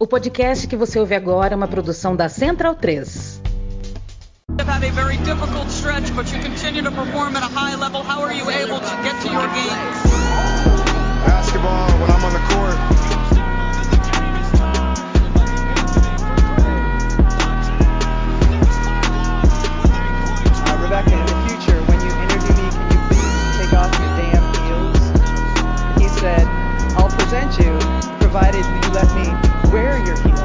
O podcast que você ouve agora é uma produção da Central 3. You've had a very difficult stretch, but you continue to perform at a high level. How are you able to get to your game? Basketball when I'm on the court. Rebecca, in the future, when you interview me, can you please take off your damn heels? He said, I'll present you, provided you let me wear your heels.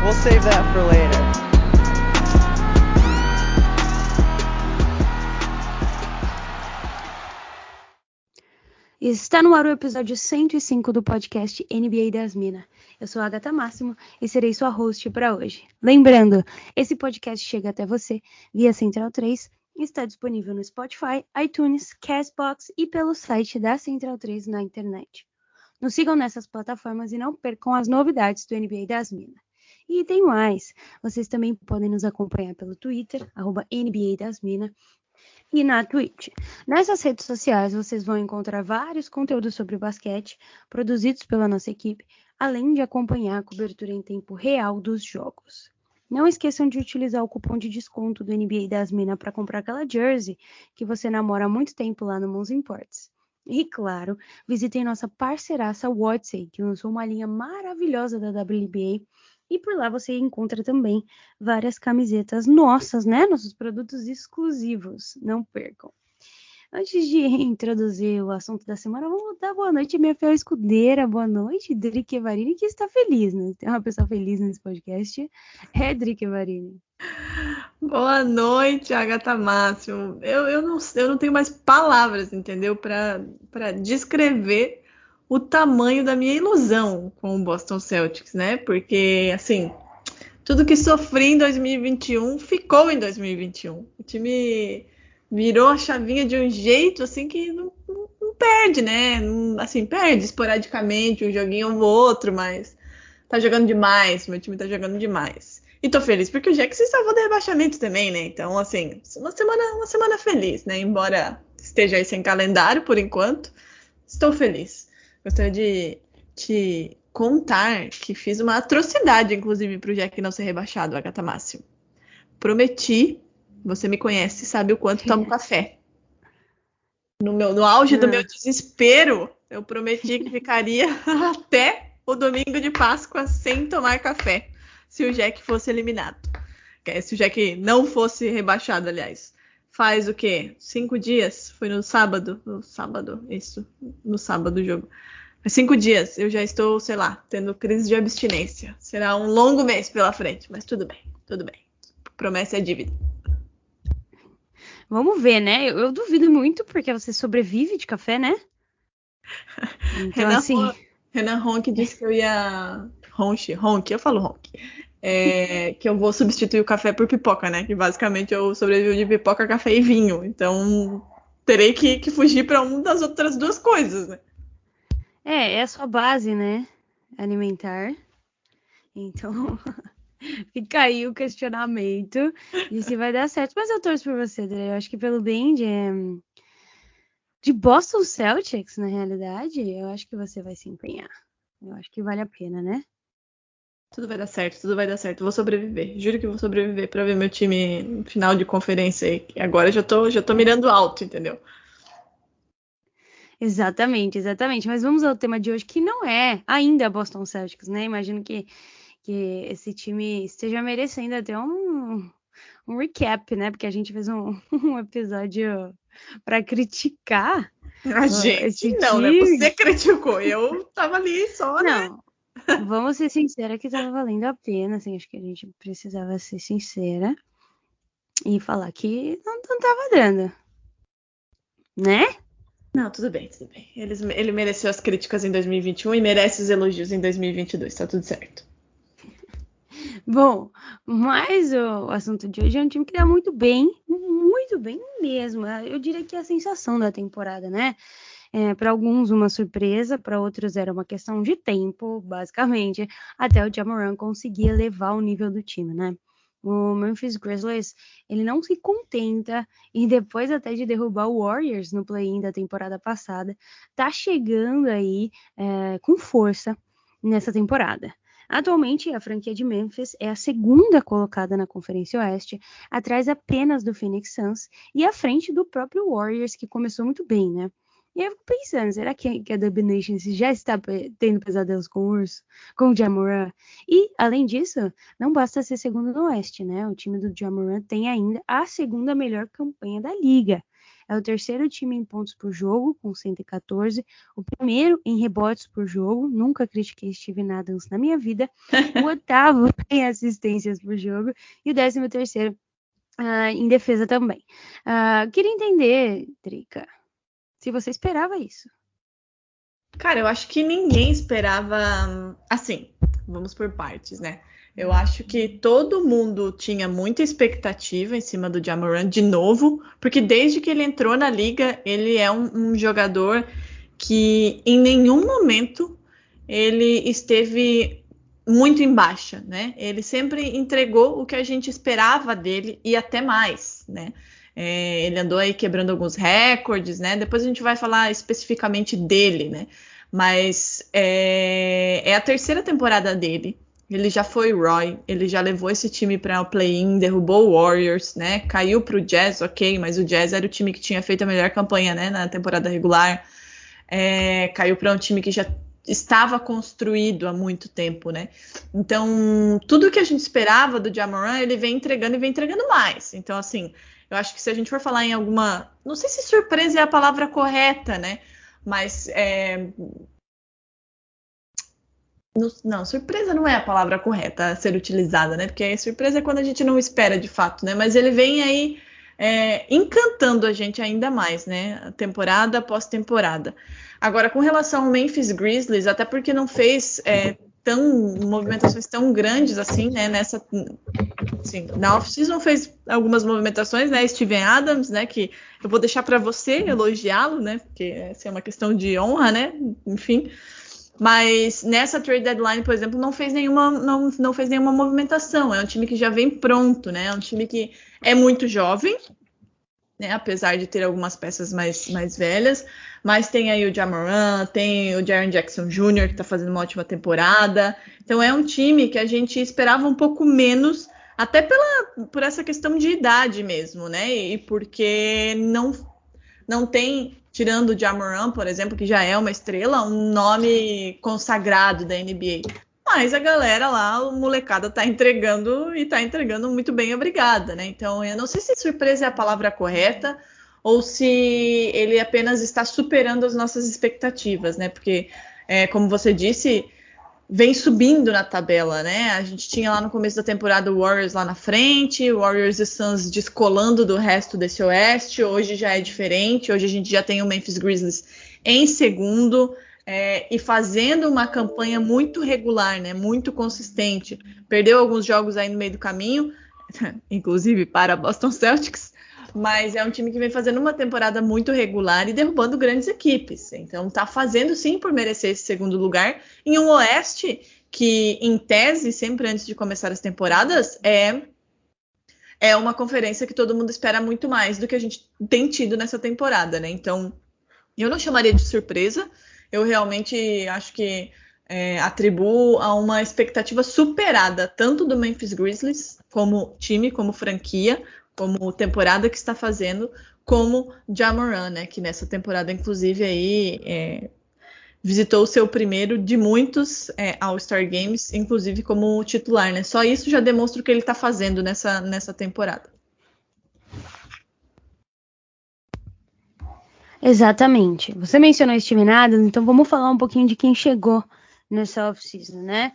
We'll save that for later. Está no ar o episódio 105 do podcast NBA das Minas. Eu sou a Agatha Máximo e serei sua host para hoje. Lembrando, esse podcast chega até você via Central 3 e está disponível no Spotify, iTunes, Castbox e pelo site da Central 3 na internet. Nos sigam nessas plataformas e não percam as novidades do NBA das Minas. E tem mais, vocês também podem nos acompanhar pelo Twitter, @NBA das Minas, e na Twitch. Nessas redes sociais vocês vão encontrar vários conteúdos sobre basquete produzidos pela nossa equipe, além de acompanhar a cobertura em tempo real dos jogos. Não esqueçam de utilizar o cupom de desconto do NBA das Minas para comprar aquela jersey que você namora há muito tempo lá no Mons Imports. E claro, visitem nossa parceiraça Wodsey, que lançou uma linha maravilhosa da WNBA. E por lá você encontra também várias camisetas nossas, né? Nossos produtos exclusivos. Não percam. Antes de introduzir o assunto da semana, vamos dar boa noite à minha fiel escudeira. Boa noite, Drica Evarini, que está feliz, né? Tem uma pessoa feliz nesse podcast. É Drica Evarini. Boa noite, Agatha Máximo. Eu não tenho mais palavras, entendeu? Para descrever o tamanho da minha ilusão com o Boston Celtics, né? Porque, assim, tudo que sofri em 2021 ficou em 2021. O time virou a chavinha de um jeito, assim, que não perde, né? Assim, perde esporadicamente um joguinho ou outro, mas tá jogando demais, meu time tá jogando demais. E tô feliz porque o Jax salvou do rebaixamento também, né? Então, assim, uma semana feliz, né? Embora esteja aí sem calendário por enquanto, estou feliz. Gostaria de te contar que fiz uma atrocidade, inclusive, pro Jack não ser rebaixado, Agatha Máximo. Prometi, você me conhece, sabe o quanto tomo café. No auge do meu desespero, eu prometi que ficaria até o domingo de Páscoa sem tomar café, se o Jack fosse eliminado. Se o Jack não fosse rebaixado, aliás. Faz o quê? 5 dias? Foi no sábado? No sábado o jogo. Faz 5 dias. Eu já estou, sei lá, tendo crise de abstinência. Será um longo mês pela frente, mas tudo bem. Promessa é dívida. Vamos ver, né? Eu duvido muito, porque você sobrevive de café, né? Então, Renan Ronk disse que eu ia... Ronk, eu falo Ronk. Que eu vou substituir o café por pipoca, né? Que basicamente eu sobrevivo de pipoca, café e vinho. Então, terei que fugir para uma das outras duas coisas, né? É a sua base, né? Alimentar. Então, fica aí o questionamento de se vai dar certo. Mas eu torço por você, Dre. Eu acho que pelo bem de Boston Celtics, na realidade, eu acho que você vai se empenhar. Eu acho que vale a pena, né? Tudo vai dar certo. Vou sobreviver. Juro que vou sobreviver para ver meu time no final de conferência aí. Agora já tô mirando alto, entendeu? Exatamente. Mas vamos ao tema de hoje, que não é ainda Boston Celtics, né? Imagino que esse time esteja merecendo até um recap, né? Porque a gente fez um episódio para criticar A gente esse não, né? time. Você criticou. Eu tava ali só, né? Não. Vamos ser sinceros que tava valendo a pena, assim, acho que a gente precisava ser sincera e falar que não tava dando, né? Não, tudo bem. Ele mereceu as críticas em 2021 e merece os elogios em 2022, tá tudo certo. Bom, mas o assunto de hoje é um time que dá muito bem mesmo. Eu diria que é a sensação da temporada, né? Para alguns uma surpresa, para outros era uma questão de tempo, basicamente, até o Ja Morant conseguir elevar o nível do time, né? O Memphis Grizzlies, ele não se contenta, e depois até de derrubar o Warriors no play-in da temporada passada, tá chegando aí com força, nessa temporada. Atualmente, a franquia de Memphis é a segunda colocada na Conferência Oeste, atrás apenas do Phoenix Suns e à frente do próprio Warriors, que começou muito bem, né? E aí eu fico pensando, será que a Dub Nation já está tendo pesadelos com o Urso, com o Ja Morant? E, além disso, não basta ser segundo no Oeste, né? O time do Ja Morant tem ainda a segunda melhor campanha da liga. É o terceiro time em pontos por jogo, com 114. O primeiro em rebotes por jogo. Nunca critiquei Steven Adams na minha vida. O oitavo em assistências por jogo. E o 13º em defesa também. Queria entender, Drica, se você esperava isso. Cara, eu acho que ninguém esperava. Assim, vamos por partes, né? Eu acho que todo mundo tinha muita expectativa em cima do Ja Morant de novo, porque desde que ele entrou na liga, ele é um jogador que em nenhum momento ele esteve muito em baixa, né? Ele sempre entregou o que a gente esperava dele e até mais, né? Ele andou aí quebrando alguns recordes, né? Depois a gente vai falar especificamente dele, né? Mas é a terceira temporada dele. Ele já foi Roy, ele já levou esse time para o play-in, derrubou o Warriors, né? Caiu para o Jazz, ok, mas o Jazz era o time que tinha feito a melhor campanha, né, na temporada regular. Caiu para um time que já estava construído há muito tempo, né? Então, tudo que a gente esperava do Ja Morant, ele vem entregando e vem entregando mais. Então, assim, eu acho que se a gente for falar em alguma... Não sei se surpresa é a palavra correta, né? Mas... Não, surpresa não é a palavra correta a ser utilizada, né? Porque surpresa é quando a gente não espera de fato, né? Mas ele vem aí encantando a gente ainda mais, né? Temporada após temporada. Agora, com relação ao Memphis Grizzlies, até porque não fez movimentações tão grandes assim, né? Na off-season fez algumas movimentações, né? Steven Adams, né? Que eu vou deixar para você elogiá-lo, né? Porque essa é uma questão de honra, né? Enfim. Mas nessa trade deadline, por exemplo, não fez nenhuma movimentação. É um time que já vem pronto, né? É um time que é muito jovem, né? Apesar de ter algumas peças mais velhas. Mas tem aí o Ja Morant, tem o Jaren Jackson Jr., que está fazendo uma ótima temporada. Então é um time que a gente esperava um pouco menos, até por essa questão de idade mesmo, né? E porque não tem... Tirando o Ja Morant, por exemplo, que já é uma estrela, um nome consagrado da NBA. Mas a galera lá, o molecada tá entregando e tá entregando muito bem, obrigada, né? Então, eu não sei se surpresa é a palavra correta ou se ele apenas está superando as nossas expectativas, né? Porque, como você disse, vem subindo na tabela, né? A gente tinha lá no começo da temporada o Warriors lá na frente, o Warriors e Suns descolando do resto desse Oeste. Hoje já é diferente, hoje a gente já tem o Memphis Grizzlies em segundo e fazendo uma campanha muito regular, né? Muito consistente. Perdeu alguns jogos aí no meio do caminho, inclusive para Boston Celtics, mas é um time que vem fazendo uma temporada muito regular e derrubando grandes equipes. Então tá fazendo sim por merecer esse segundo lugar em um Oeste que, em tese, sempre antes de começar as temporadas, é uma conferência que todo mundo espera muito mais do que a gente tem tido nessa temporada, né? Então, eu não chamaria de surpresa. Eu realmente acho que atribuo a uma expectativa superada, tanto do Memphis Grizzlies, como time, como franquia, como temporada que está fazendo, como Ja Morant, né, que nessa temporada, inclusive, aí visitou o seu primeiro de muitos All-Star Games, inclusive como titular, né? Só isso já demonstra o que ele está fazendo nessa temporada. Exatamente. Você mencionou Steven Adams, então vamos falar um pouquinho de quem chegou nessa off-season, né?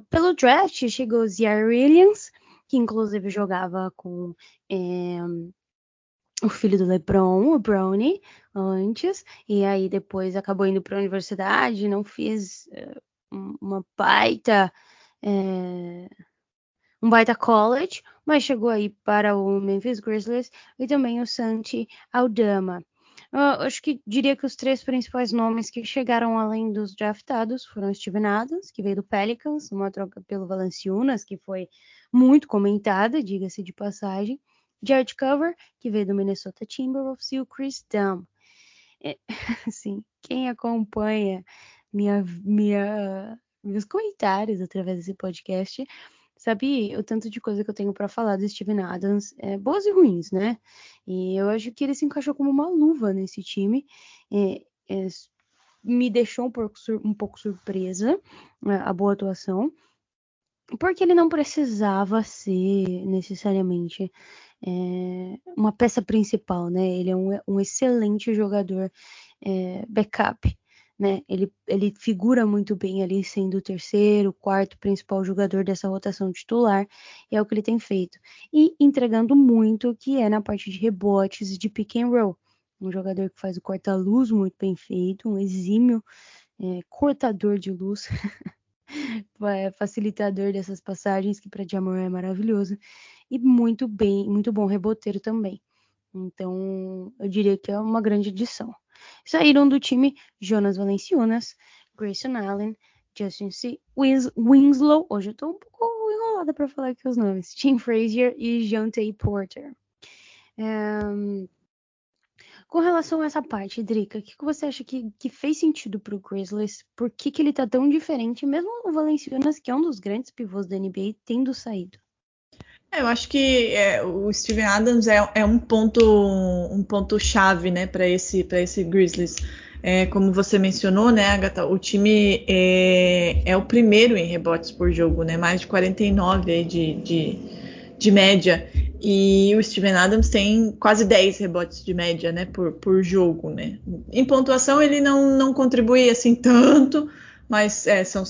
Pelo draft chegou o Ziaire Williams, que inclusive jogava com o filho do LeBron, o Bronny, antes, e aí depois acabou indo para a universidade, não fez um baita college, mas chegou aí para o Memphis Grizzlies e também o Santi Aldama. Acho que diria que os três principais nomes que chegaram além dos draftados foram Steven Adams, que veio do Pelicans, uma troca pelo Valanciunas, que foi muito comentada, diga-se de passagem, Jarrett Culver, que veio do Minnesota Timberwolves, e o Chris Dunn. Assim, quem acompanha meus comentários através desse podcast, sabe o tanto de coisa que eu tenho para falar do Steven Adams, boas e ruins, né? E eu acho que ele se encaixou como uma luva nesse time. Me deixou um pouco surpresa a boa atuação, porque ele não precisava ser necessariamente uma peça principal, né? Ele é um excelente jogador backup, né? Ele figura muito bem ali sendo o terceiro, quarto principal jogador dessa rotação titular, e é o que ele tem feito. E entregando muito, que é na parte de rebotes e de pick and roll. Um jogador que faz o corta-luz muito bem feito, um exímio cortador de luz, facilitador dessas passagens, que para Ja Morant é maravilhoso, e muito bom reboteiro também. Então, eu diria que é uma grande adição. Saíram do time Jonas Valanciunas, Grayson Allen, Justin Winslow, hoje eu tô um pouco enrolada para falar aqui os nomes, Tim Frazier e Jontay Porter. Com relação a essa parte, Drica, o que você acha que fez sentido pro Grizzlies? Por que ele tá tão diferente, mesmo o Valanciunas, que é um dos grandes pivôs da NBA, tendo saído? Eu acho que o Steven Adams é um ponto chave, né, para esse Grizzlies. Como você mencionou, né, Agatha, o time é o primeiro em rebotes por jogo, né, mais de 49 aí de média. E o Steven Adams tem quase 10 rebotes de média, né, por jogo, né. Em pontuação ele não contribui assim tanto, mas são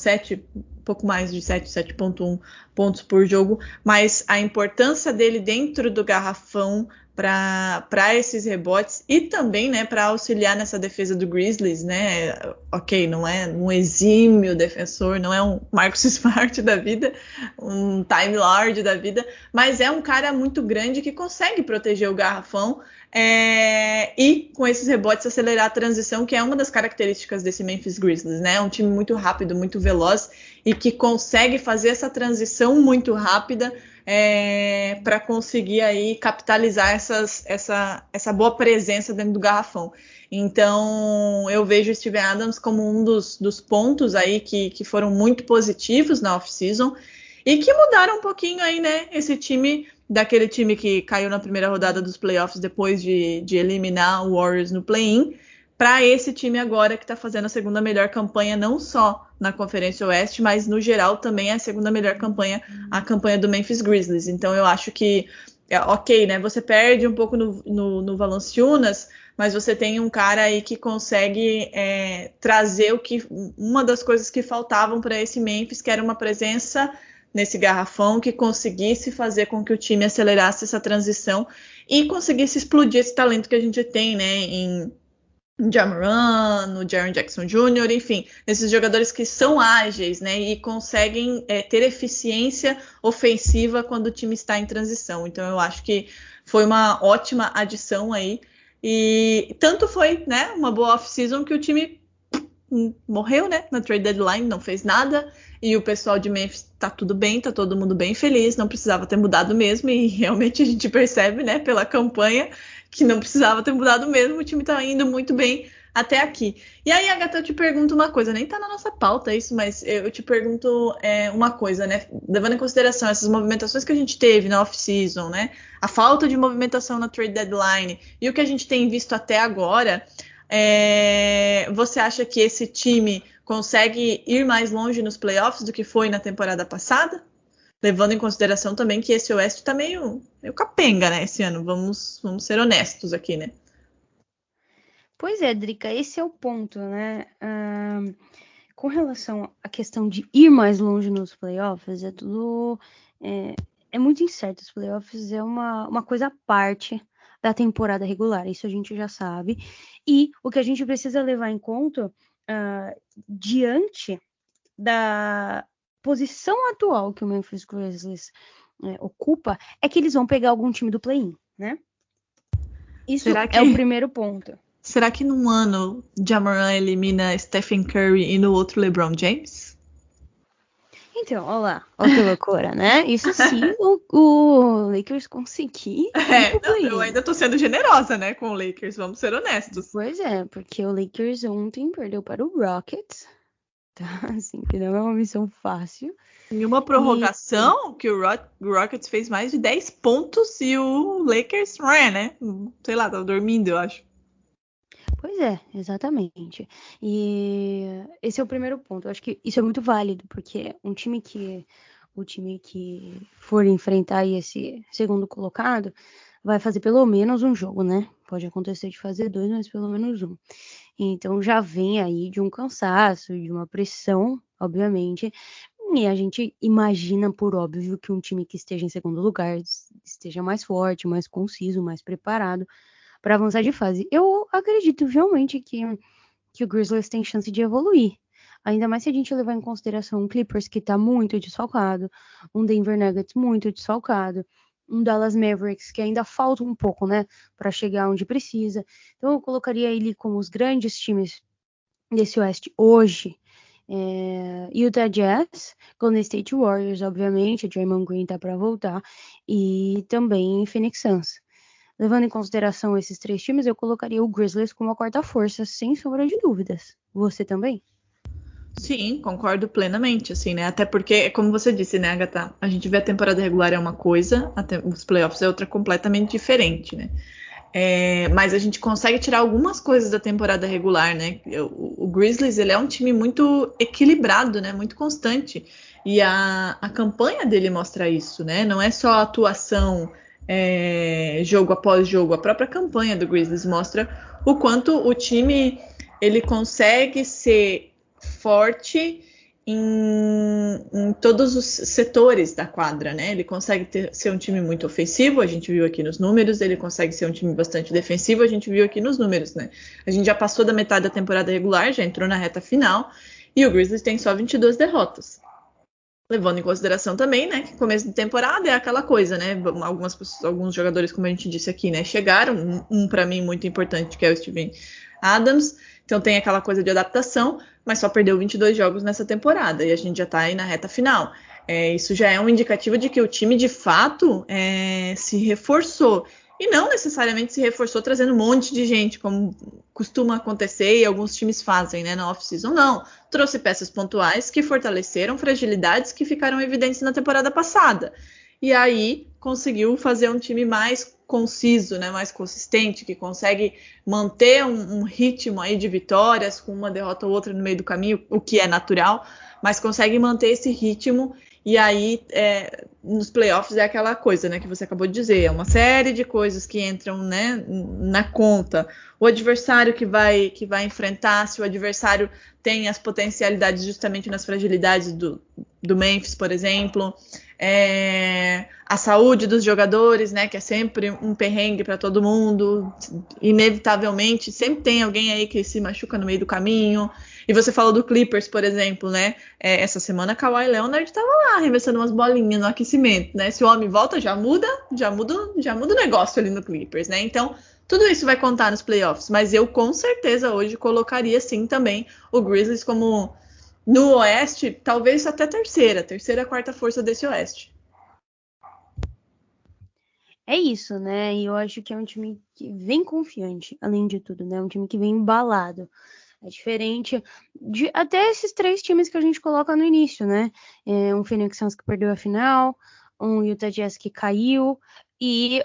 pouco mais de 7,1 pontos por jogo, mas a importância dele dentro do garrafão para esses rebotes e também, né, para auxiliar nessa defesa do Grizzlies, né, ok, não é um exímio defensor, não é um Marcus Smart da vida, um Time Lord da vida, mas é um cara muito grande que consegue proteger o garrafão e com esses rebotes acelerar a transição, que é uma das características desse Memphis Grizzlies, né, um time muito rápido, muito veloz e que consegue fazer essa transição muito rápida para conseguir aí capitalizar essa boa presença dentro do garrafão. Então eu vejo o Steven Adams como um dos pontos aí que foram muito positivos na off-season e que mudaram um pouquinho aí, né, esse time, daquele time que caiu na primeira rodada dos playoffs depois de eliminar o Warriors no play-in, para esse time agora que está fazendo a segunda melhor campanha, não só na Conferência Oeste, mas no geral também é a segunda melhor campanha, a campanha do Memphis Grizzlies. Então eu acho que, ok, né, você perde um pouco no Valanciunas, mas você tem um cara aí que consegue trazer uma das coisas que faltavam para esse Memphis, que era uma presença nesse garrafão que conseguisse fazer com que o time acelerasse essa transição e conseguisse explodir esse talento que a gente tem, né, em Ja Morant, no Jaren Jackson Jr., enfim, esses jogadores que são ágeis, né, e conseguem ter eficiência ofensiva quando o time está em transição. Então eu acho que foi uma ótima adição aí, e tanto foi, né, uma boa off-season que o time morreu, né, na trade deadline, não fez nada, e o pessoal de Memphis tá tudo bem, tá todo mundo bem feliz, não precisava ter mudado mesmo, e realmente a gente percebe, né, pela campanha, que não precisava ter mudado mesmo, o time tá indo muito bem até aqui. E aí, Agatha, eu te pergunto uma coisa, nem tá na nossa pauta isso, mas eu te pergunto uma coisa, né, levando em consideração essas movimentações que a gente teve na off-season, né, a falta de movimentação na trade deadline, e o que a gente tem visto até agora, você acha que esse time consegue ir mais longe nos playoffs do que foi na temporada passada? Levando em consideração também que esse Oeste tá meio capenga, né, esse ano. Vamos ser honestos aqui, né? Pois é, Drica, esse é o ponto, né? Com relação à questão de ir mais longe nos playoffs, é muito incerto. Os playoffs é uma coisa à parte da temporada regular, isso a gente já sabe. E o que a gente precisa levar em conta, diante da posição atual que o Memphis Grizzlies ocupa, é que eles vão pegar algum time do play-in, né? Isso é o primeiro ponto. Será que num ano Ja Morant elimina Stephen Curry e no outro LeBron James? Então, olha lá, olha que loucura, né? Isso sim, o Lakers conseguir. Eu ainda tô sendo generosa, né, com o Lakers, vamos ser honestos. Pois é, porque o Lakers ontem perdeu para o Rockets, tá? Assim, que não é uma missão fácil. Em uma prorrogação, que o Rockets fez mais de 10 pontos e o Lakers, né? Sei lá, tava dormindo, eu acho. Pois é, exatamente. E esse é o primeiro ponto. Eu acho que isso é muito válido, porque o time que for enfrentar aí esse segundo colocado vai fazer pelo menos um jogo, né? Pode acontecer de fazer 2, mas pelo menos um. Então já vem aí de um cansaço, de uma pressão, obviamente. E a gente imagina, por óbvio, que um time que esteja em segundo lugar esteja mais forte, mais conciso, mais preparado para avançar de fase. Eu acredito realmente que o Grizzlies tem chance de evoluir. Ainda mais se a gente levar em consideração um Clippers que está muito desfalcado, um Denver Nuggets muito desfalcado, um Dallas Mavericks que ainda falta um pouco, né, para chegar onde precisa. Então eu colocaria ele como os grandes times desse Oeste hoje. Utah Jazz, Golden State Warriors, obviamente, o Draymond Green tá para voltar, e também Phoenix Suns. Levando em consideração esses 3 times, eu colocaria o Grizzlies como a quarta força, sem sombra de dúvidas. Você também? Sim, concordo plenamente, assim, né? Até porque, como você disse, né, Agatha? A gente vê a temporada regular é uma coisa, os playoffs é outra completamente diferente, né? Mas a gente consegue tirar algumas coisas da temporada regular, né? O Grizzlies, ele é um time muito equilibrado, né? Muito constante. E a campanha dele mostra isso, né? Não é só a atuação jogo após jogo. A própria campanha do Grizzlies mostra o quanto o time ele consegue ser forte em todos os setores da quadra, né? Ele consegue ser um time muito ofensivo, a gente viu aqui nos números, ele consegue ser um time bastante defensivo, a gente viu aqui nos números, né? A gente já passou da metade da temporada regular, já entrou na reta final, e o Grizzlies tem só 22 derrotas. Levando em consideração também, né, que começo de temporada é aquela coisa, né? Alguns jogadores, como a gente disse aqui, né, chegaram, para mim muito importante, que é o Steven Adams, então tem aquela coisa de adaptação, mas só perdeu 22 jogos nessa temporada, e a gente já tá aí na reta final. Isso já é um indicativo de que o time, de fato, se reforçou. E não necessariamente se reforçou trazendo um monte de gente, como costuma acontecer e alguns times fazem, né, na off-season. Não, trouxe peças pontuais que fortaleceram fragilidades que ficaram evidentes na temporada passada. E aí conseguiu fazer um time mais conciso, né, mais consistente, que consegue manter um ritmo aí de vitórias, com uma derrota ou outra no meio do caminho, o que é natural, mas consegue manter esse ritmo. E aí, nos playoffs é aquela coisa, né, que você acabou de dizer, é uma série de coisas que entram, né, na conta. O adversário que vai enfrentar, se o adversário tem as potencialidades justamente nas fragilidades do Memphis, por exemplo, a saúde dos jogadores, né, que é sempre um perrengue para todo mundo, inevitavelmente, sempre tem alguém aí que se machuca no meio do caminho. E você falou do Clippers, por exemplo, né? Essa semana Kawhi Leonard estava lá arremessando umas bolinhas no aquecimento, né? Se o homem volta, já muda o negócio ali no Clippers, né? Então, tudo isso vai contar nos playoffs. Mas eu, com certeza, hoje colocaria, sim, também o Grizzlies como, no Oeste, talvez até terceira, quarta força desse Oeste. É isso, né? E eu acho que é um time que vem confiante, além de tudo, né? Um time que vem embalado. É diferente de até esses 3 times que a gente coloca no início, né? Um Phoenix Suns que perdeu a final, um Utah Jazz que caiu e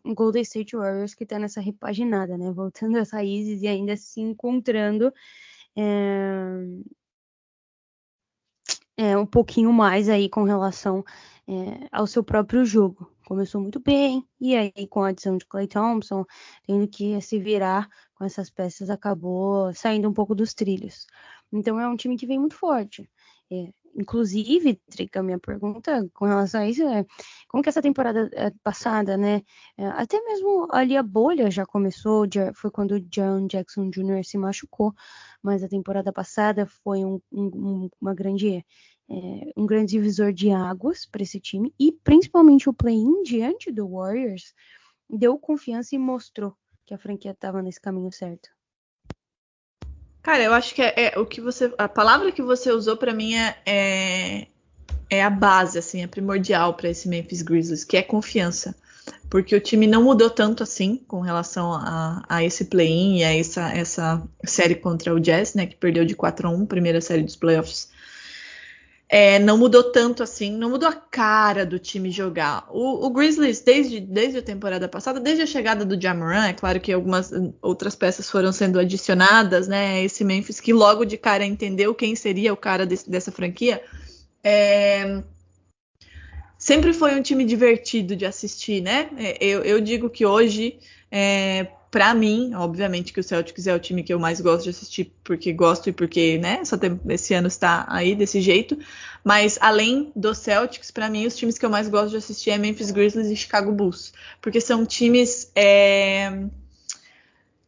um Golden State Warriors que tá nessa repaginada, né? Voltando às raízes e ainda se encontrando um pouquinho mais aí com relação ao seu próprio jogo. Começou muito bem, e aí com a adição de Klay Thompson, tendo que se virar com essas peças, acabou saindo um pouco dos trilhos. Então é um time que vem muito forte. Inclusive, Trica, a minha pergunta com relação a isso como que essa temporada passada, né, até mesmo ali a bolha já começou, foi quando o Jaren Jackson Jr. se machucou, mas a temporada passada foi um grande divisor de águas para esse time, e principalmente o play-in diante do Warriors deu confiança e mostrou que a franquia estava nesse caminho certo. Cara, eu acho que a palavra que você usou para mim é a base, assim, é primordial para esse Memphis Grizzlies, que é confiança. porque o time não mudou tanto assim com relação a esse play-in e a essa série contra o Jazz, né, que perdeu de 4-1, primeira série dos playoffs. Não mudou tanto assim, não mudou a cara do time jogar. O Grizzlies, desde a temporada passada, desde a chegada do Ja Morant, é claro que algumas outras peças foram sendo adicionadas, né, esse Memphis que logo de cara entendeu quem seria o cara dessa franquia, sempre foi um time divertido de assistir, né? Eu digo que hoje, para mim, obviamente que o Celtics é o time que eu mais gosto de assistir, porque gosto e porque, né, esse ano está aí desse jeito. Mas além do Celtics, para mim, os times que eu mais gosto de assistir é Memphis Grizzlies e Chicago Bulls, porque são times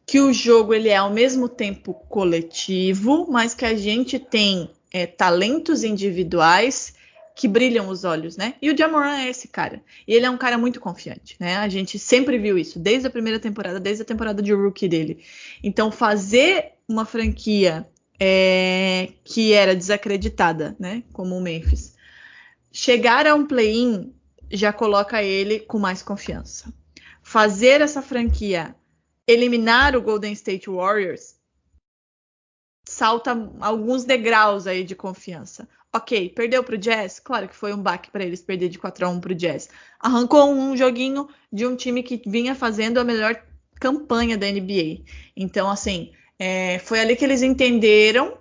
que o jogo ele é ao mesmo tempo coletivo, mas que a gente tem talentos individuais que brilham os olhos, né? E o Ja Morant é esse cara. E ele é um cara muito confiante, né? A gente sempre viu isso, desde a primeira temporada, desde a temporada de rookie dele. Então, fazer uma franquia que era desacreditada, né? Como o Memphis, chegar a um play-in já coloca ele com mais confiança. Fazer essa franquia eliminar o Golden State Warriors salta alguns degraus aí de confiança. Ok, perdeu pro Jazz? Claro que foi um baque para eles perder de 4-1 pro Jazz. Arrancou um joguinho de um time que vinha fazendo a melhor campanha da NBA. Então, assim, foi ali que eles entenderam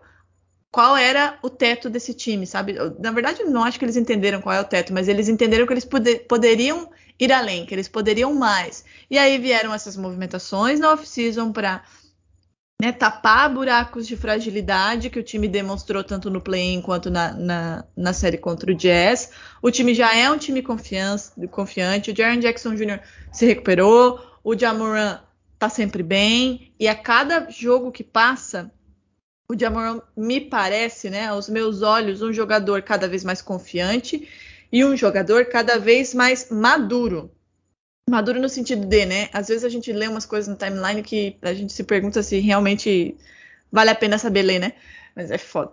qual era o teto desse time, sabe? Na verdade, eu não acho que eles entenderam qual é o teto, mas eles entenderam que eles poderiam ir além, que eles poderiam mais. E aí vieram essas movimentações na off-season para tapar buracos de fragilidade que o time demonstrou tanto no play-in quanto na série contra o Jazz. O time já é um time confiante. O Jaren Jackson Jr. se recuperou. O Ja Morant tá sempre bem. E a cada jogo que passa, o Ja Morant me parece, né, aos meus olhos, um jogador cada vez mais confiante e um jogador cada vez mais maduro. Maduro no sentido de, né? Às vezes a gente lê umas coisas no timeline que a gente se pergunta se realmente vale a pena saber ler, né? Mas é foda.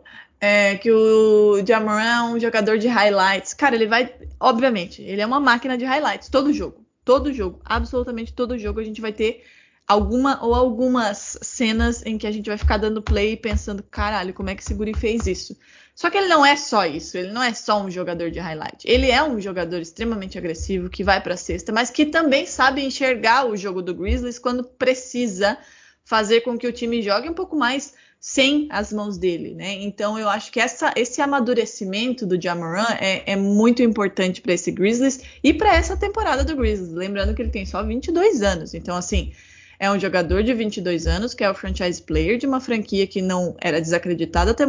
Que o Ja Morant é um jogador de highlights. Cara, ele vai... Obviamente, ele é uma máquina de highlights. Todo jogo, absolutamente todo jogo a gente vai ter algumas cenas em que a gente vai ficar dando play e pensando, caralho, como é que esse guri fez isso? Só que ele não é só isso, ele não é só um jogador de highlight. Ele é um jogador extremamente agressivo, que vai para a cesta, mas que também sabe enxergar o jogo do Grizzlies quando precisa fazer com que o time jogue um pouco mais sem as mãos dele, né? Então eu acho que esse amadurecimento do Ja Morant é muito importante para esse Grizzlies e para essa temporada do Grizzlies. Lembrando que ele tem só 22 anos, então assim... É um jogador de 22 anos, que é o franchise player de uma franquia que não era desacreditada até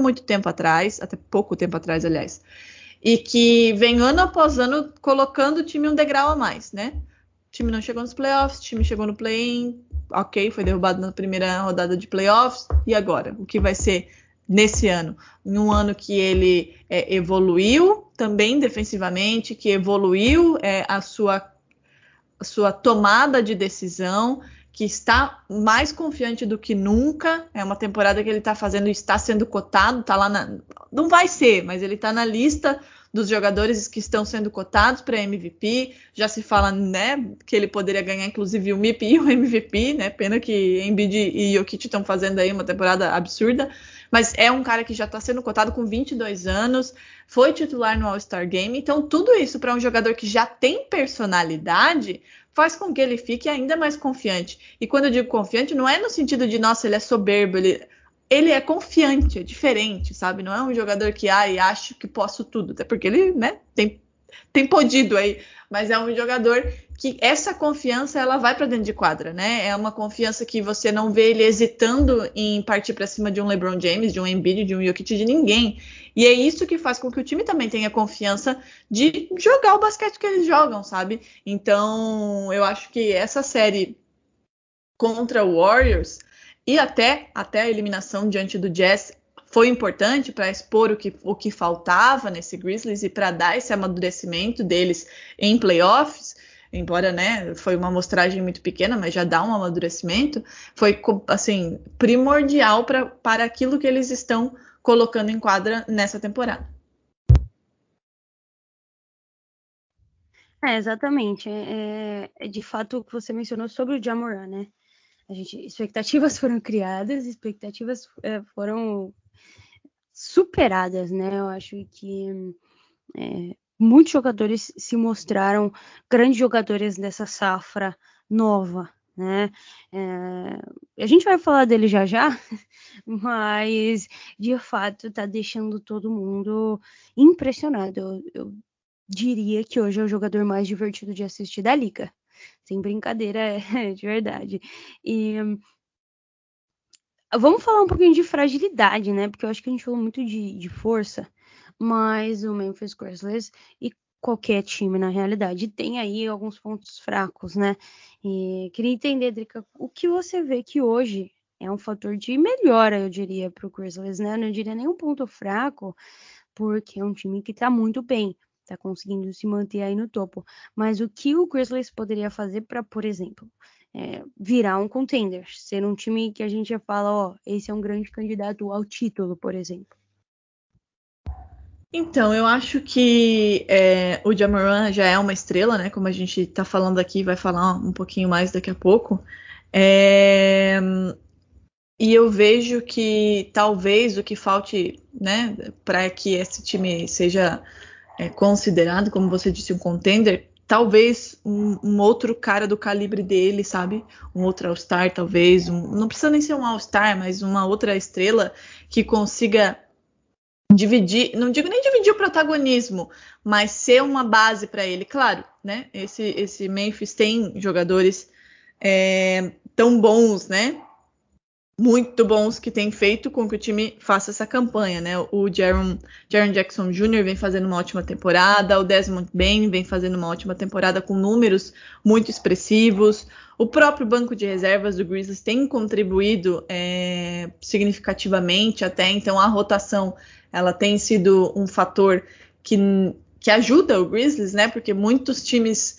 pouco tempo atrás, aliás. E que vem ano após ano colocando o time um degrau a mais, né? O time não chegou nos playoffs, o time chegou no play-in, ok, foi derrubado na primeira rodada de playoffs, e agora? O que vai ser nesse ano? Em um ano que ele evoluiu também defensivamente, que evoluiu a sua tomada de decisão, que está mais confiante do que nunca. É uma temporada que ele está fazendo e está sendo cotado, tá lá não vai ser, mas ele está na lista dos jogadores que estão sendo cotados para MVP. Já se fala, né, que ele poderia ganhar inclusive o MIP e o MVP, né? Pena que Embiid e Jokic estão fazendo aí uma temporada absurda, mas é um cara que já está sendo cotado com 22 anos, foi titular no All-Star Game. Então tudo isso para um jogador que já tem personalidade faz com que ele fique ainda mais confiante. E quando eu digo confiante, não é no sentido de, nossa, ele é soberbo, ele é confiante, é diferente, sabe? Não é um jogador que, acho que posso tudo, até porque ele, né, tem podido aí, mas é um jogador que essa confiança, ela vai para dentro de quadra, né? É uma confiança que você não vê ele hesitando em partir para cima de um LeBron James, de um Embiid, de um Jokic, de ninguém. E é isso que faz com que o time também tenha confiança de jogar o basquete que eles jogam, sabe? Então, eu acho que essa série contra o Warriors e até a eliminação diante do Jazz foi importante para expor o que faltava nesse Grizzlies e para dar esse amadurecimento deles em playoffs. Embora, né, foi uma amostragem muito pequena, mas já dá um amadurecimento, foi, assim, primordial para aquilo que eles estão colocando em quadra nessa temporada. Exatamente. De fato o que você mencionou sobre o Ja Morant, né? Expectativas foram criadas, expectativas foram superadas, né? Eu acho que muitos jogadores se mostraram grandes jogadores dessa safra nova, né? A gente vai falar dele já, mas de fato tá deixando todo mundo impressionado. Eu diria que hoje é o jogador mais divertido de assistir da liga. Sem brincadeira, de verdade. E vamos falar um pouquinho de fragilidade, né? Porque eu acho que a gente falou muito de força, mas o Memphis Grizzlies e qualquer time, na realidade, tem aí alguns pontos fracos, né? E queria entender, Drica, o que você vê que hoje é um fator de melhora, eu diria, para o Grizzlies, né? Eu não diria nem um ponto fraco, porque é um time que tá muito bem, tá conseguindo se manter aí no topo. Mas o que o Grizzlies poderia fazer para, por exemplo, virar um contender, ser um time que a gente já fala, esse é um grande candidato ao título, por exemplo? Então, eu acho que o Ja Morant já é uma estrela, né? Como a gente tá falando aqui, vai falar um pouquinho mais daqui a pouco. E eu vejo que talvez o que falte, né, para que esse time seja considerado, como você disse, um contender, talvez um outro cara do calibre dele, sabe? Um outro All-Star, talvez. Não precisa nem ser um All-Star, mas uma outra estrela que consiga dividir, não digo nem dividir o protagonismo, mas ser uma base para ele. Claro, né? Esse Memphis tem jogadores tão bons, né? Muito bons, que tem feito com que o time faça essa campanha, né? O Jaren Jackson Jr. vem fazendo uma ótima temporada, o Desmond Bane vem fazendo uma ótima temporada com números muito expressivos. O próprio banco de reservas do Grizzlies tem contribuído significativamente até, então a rotação ela tem sido um fator que ajuda o Grizzlies, né? Porque muitos times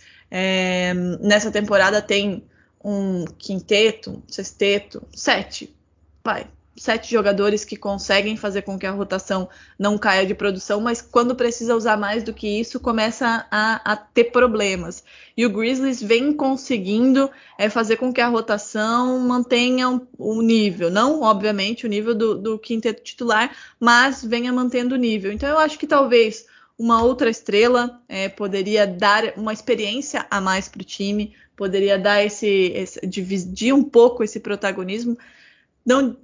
nessa temporada têm um quinteto, sexteto, 7 jogadores que conseguem fazer com que a rotação não caia de produção, mas quando precisa usar mais do que isso, começa a ter problemas. E o Grizzlies vem conseguindo fazer com que a rotação mantenha o nível, não, obviamente, o nível do quinteto titular, mas venha mantendo o nível. Então eu acho que talvez uma outra estrela poderia dar uma experiência a mais para o time, poderia dar dividir um pouco esse protagonismo. Não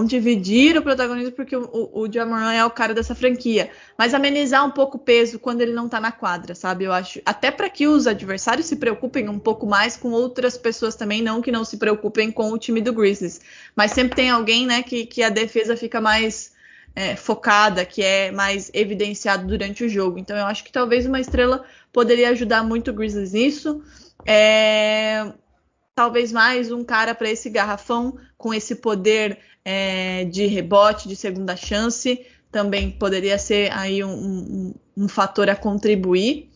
dividir o protagonismo, porque o Ja Morant é o cara dessa franquia, mas amenizar um pouco o peso quando ele não tá na quadra, sabe? Eu acho, até para que os adversários se preocupem um pouco mais com outras pessoas também, não que não se preocupem com o time do Grizzlies, mas sempre tem alguém, né, que a defesa fica mais focada, que é mais evidenciado durante o jogo. Então eu acho que talvez uma estrela poderia ajudar muito o Grizzlies nisso. Talvez mais um cara para esse garrafão com esse poder de rebote, de segunda chance, também poderia ser aí um fator a contribuir.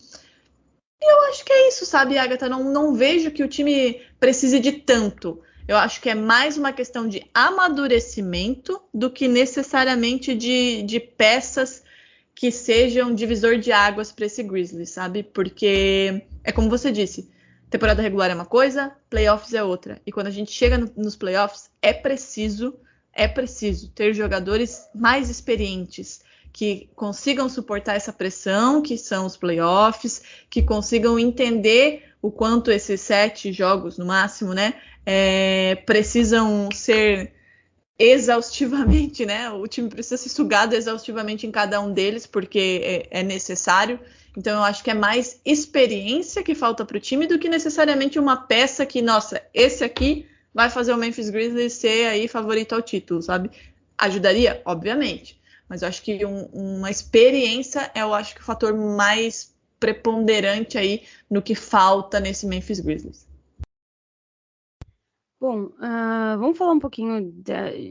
E eu acho que é isso, sabe, Agatha? Não vejo que o time precise de tanto. Eu acho que é mais uma questão de amadurecimento do que necessariamente de peças que sejam divisor de águas para esse Grizzlies, sabe? Porque é como você disse, temporada regular é uma coisa, playoffs é outra. E quando a gente chega nos playoffs, é preciso ter jogadores mais experientes, que consigam suportar essa pressão, que são os playoffs, que consigam entender o quanto esses 7 jogos, no máximo, né, precisam ser exaustivamente, né? O time precisa ser sugado exaustivamente em cada um deles, porque é necessário. Então eu acho que é mais experiência que falta para o time do que necessariamente uma peça que, nossa, esse aqui vai fazer o Memphis Grizzlies ser aí favorito ao título, sabe? Ajudaria? Obviamente. Mas eu acho que uma experiência eu acho que o fator mais preponderante aí no que falta nesse Memphis Grizzlies. Bom, vamos falar um pouquinho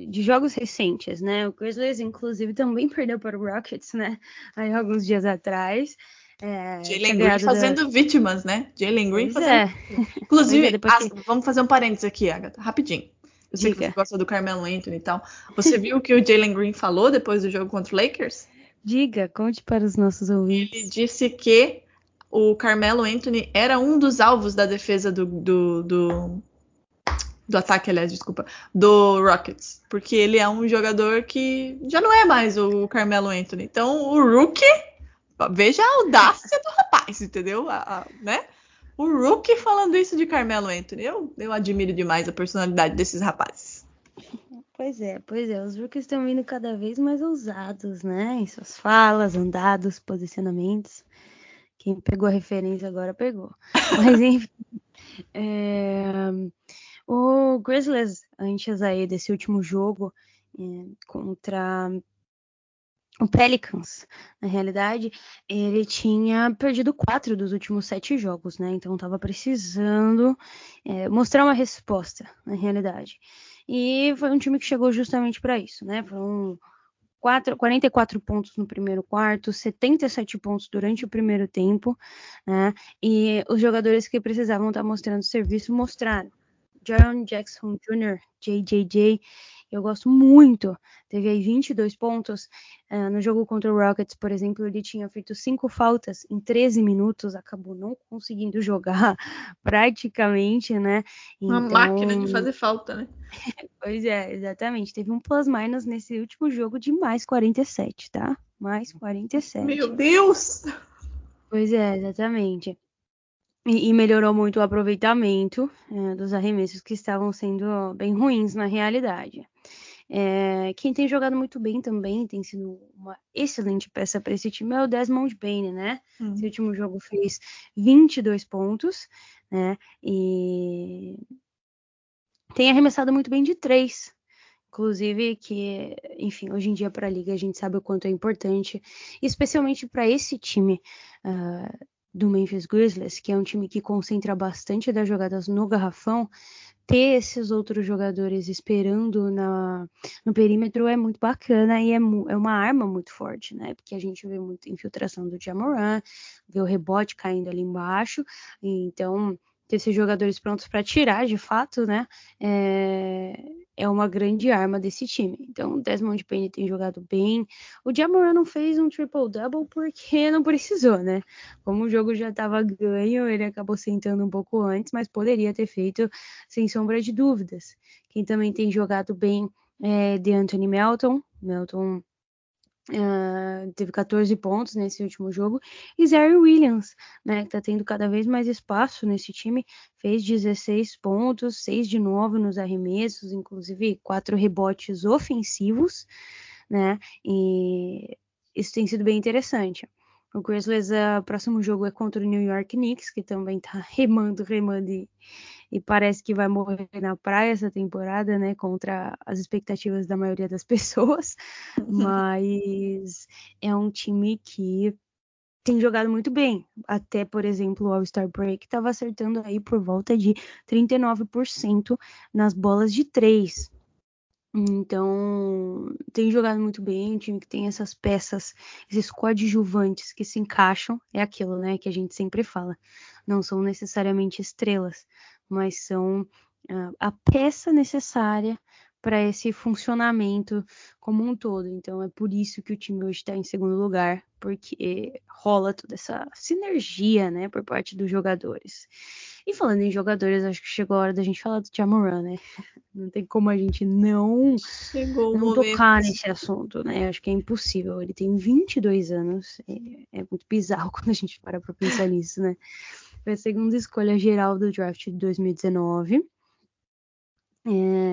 de jogos recentes, né? O Grizzlies, inclusive, também perdeu para o Rockets, né? Aí, alguns dias atrás. Jalen Green fazendo vítimas, né? Jalen Green fazendo. Inclusive, vamos fazer um parênteses aqui, Agatha, rapidinho. Eu sei que você gosta do Carmelo Anthony e tal. Você viu o que o Jalen Green falou depois do jogo contra o Lakers? Diga, conte para os nossos ouvintes. Ele disse que o Carmelo Anthony era um dos alvos da defesa do ataque, aliás, desculpa, do Rockets. Porque ele é um jogador que já não é mais o Carmelo Anthony. Então, o rookie, veja a audácia do rapaz, entendeu? Né? O rookie falando isso de Carmelo Anthony. Eu admiro demais a personalidade desses rapazes. Pois é. Os rookies estão vindo cada vez mais ousados, né? Em suas falas, andados, posicionamentos. Quem pegou a referência agora pegou. Mas, enfim. O Grizzlies, antes aí desse último jogo contra o Pelicans, na realidade, ele tinha perdido 4 dos últimos 7 jogos, né? Então estava precisando mostrar uma resposta, na realidade. E foi um time que chegou justamente para isso, né? Foram 44 pontos no primeiro quarto, 77 pontos durante o primeiro tempo, né? E os jogadores que precisavam estar mostrando serviço mostraram. Jaren Jackson Jr., JJJ, eu gosto muito, teve aí 22 pontos. No jogo contra o Rockets, por exemplo, ele tinha feito 5 faltas em 13 minutos, acabou não conseguindo jogar praticamente, né? Uma máquina de fazer falta, né? Pois é, exatamente. Teve um plus-minus nesse último jogo de mais 47, tá? Mais 47. Meu Deus! Pois é, exatamente. E melhorou muito o aproveitamento dos arremessos que estavam sendo bem ruins na realidade. Quem tem jogado muito bem também, tem sido uma excelente peça para esse time, é o Desmond Bane, né? Esse último jogo fez 22 pontos, né? E tem arremessado muito bem de 3. Inclusive que, enfim, hoje em dia para a liga a gente sabe o quanto é importante, especialmente para esse time do Memphis Grizzlies, que é um time que concentra bastante das jogadas no garrafão, ter esses outros jogadores esperando no perímetro é muito bacana e é uma arma muito forte, né? Porque a gente vê muita infiltração do Ja Morant, vê o rebote caindo ali embaixo, então ter esses jogadores prontos para tirar, de fato, né? É uma grande arma desse time. Então, o Desmond Bane tem jogado bem. O Ja Morant não fez um triple-double porque não precisou, né? Como o jogo já estava ganho, ele acabou sentando um pouco antes, mas poderia ter feito sem sombra de dúvidas. Quem também tem jogado bem é DeAnthony Melton. Melton teve 14 pontos nesse último jogo, e Zion Williams, né, que tá tendo cada vez mais espaço nesse time, fez 16 pontos, 6 de 9 nos arremessos, inclusive 4 rebotes ofensivos, né, e isso tem sido bem interessante. O Grizzlies, o próximo jogo é contra o New York Knicks, que também tá remando e parece que vai morrer na praia essa temporada, né, contra as expectativas da maioria das pessoas, mas é um time que tem jogado muito bem. Até, por exemplo, o All-Star Break estava acertando aí por volta de 39% nas bolas de 3. Então, tem jogado muito bem, um time que tem essas peças, esses coadjuvantes que se encaixam, é aquilo, né, que a gente sempre fala. Não são necessariamente estrelas, mas são a peça necessária para esse funcionamento como um todo. Então, é por isso que o time hoje está em segundo lugar, porque rola toda essa sinergia, né, por parte dos jogadores. E falando em jogadores, acho que chegou a hora da gente falar do Ja Morant, né? Não tem como a gente não tocar nesse assunto, né? Acho que é impossível. Ele tem 22 anos, é muito bizarro quando a gente para pensar nisso, né? Foi a segunda escolha geral do draft de 2019.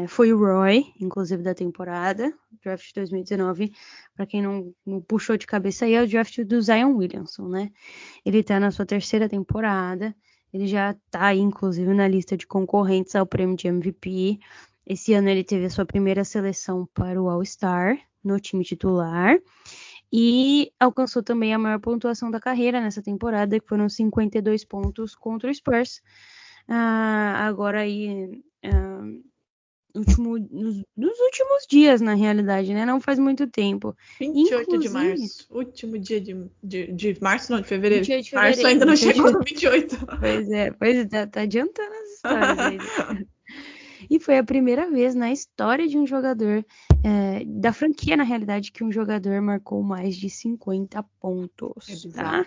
Foi o Roy, inclusive, da temporada. Draft de 2019, para quem não puxou de cabeça aí, é o draft do Zion Williamson, né? Ele tá na sua terceira temporada. Ele já tá aí, inclusive, na lista de concorrentes ao prêmio de MVP. Esse ano ele teve a sua primeira seleção para o All-Star no time titular. E alcançou também a maior pontuação da carreira nessa temporada, que foram 52 pontos contra o Spurs. Agora aí, nos últimos dias, na realidade, né? Não faz muito tempo. 28 de março. Último dia de março, não, de fevereiro. 28 de fevereiro. Março ainda não chegou no 28. Pois é, tá adiantando as histórias aí. E foi a primeira vez na história de um jogador, da franquia, na realidade, que um jogador marcou mais de 50 pontos, tá?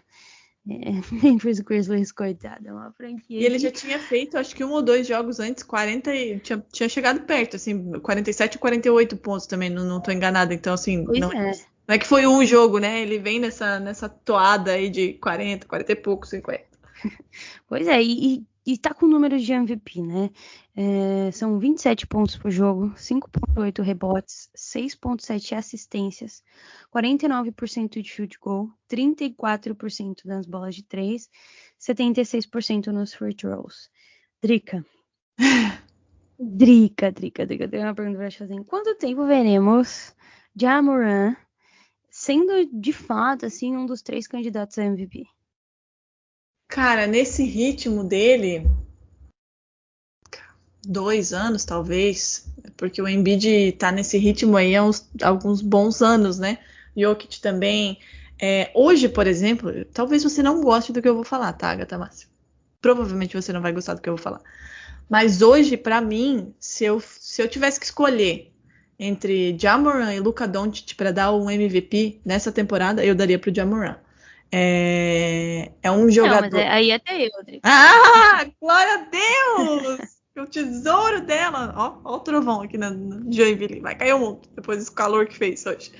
Memphis Grizzlies, coitado, é uma franquia. E ele já tinha feito, acho que 1 ou 2 jogos antes, 40 e tinha chegado perto, assim, 47 ou 48 pontos também, não tô enganada. Então, assim, Pois não é. é que foi um jogo, né? Ele vem nessa toada aí de 40 e pouco, 50. Pois é, e tá com números de MVP, né? São 27 pontos por jogo, 5,8 rebotes, 6,7 assistências, 49% de field goal, 34% nas bolas de 3, 76% nos free throws. Drica, tem uma pergunta pra te fazer. Em quanto tempo veremos Ja Morant sendo, de fato, assim, um dos 3 candidatos a MVP? Cara, nesse ritmo dele, 2 anos talvez, porque o Embiid tá nesse ritmo aí há alguns bons anos, né? Jokic também. Hoje, por exemplo, talvez você não goste do que eu vou falar, tá, Agatha Márcio? Provavelmente você não vai gostar do que eu vou falar. Mas hoje, pra mim, se eu tivesse que escolher entre Ja Morant e Luka Doncic para dar um MVP nessa temporada, eu daria pro Ja Morant. É um jogador... Não, mas aí até eu, Drica. Ah, glória a Deus! O tesouro dela. Ó o trovão aqui na Joinville. Vai cair o mundo depois desse calor que fez hoje.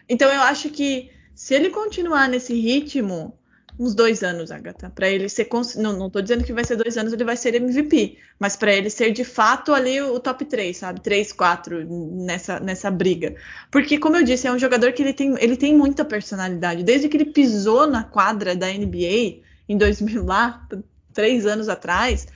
Então eu acho que se ele continuar nesse ritmo, uns 2 anos, Agatha, para ele ser... Não tô dizendo que vai ser 2 anos ele vai ser MVP, mas para ele ser de fato ali o top 3, sabe? 3, 4 nessa briga. Porque, como eu disse, é um jogador que ele tem muita personalidade. Desde que ele pisou na quadra da NBA em 2000 lá, 3 anos atrás,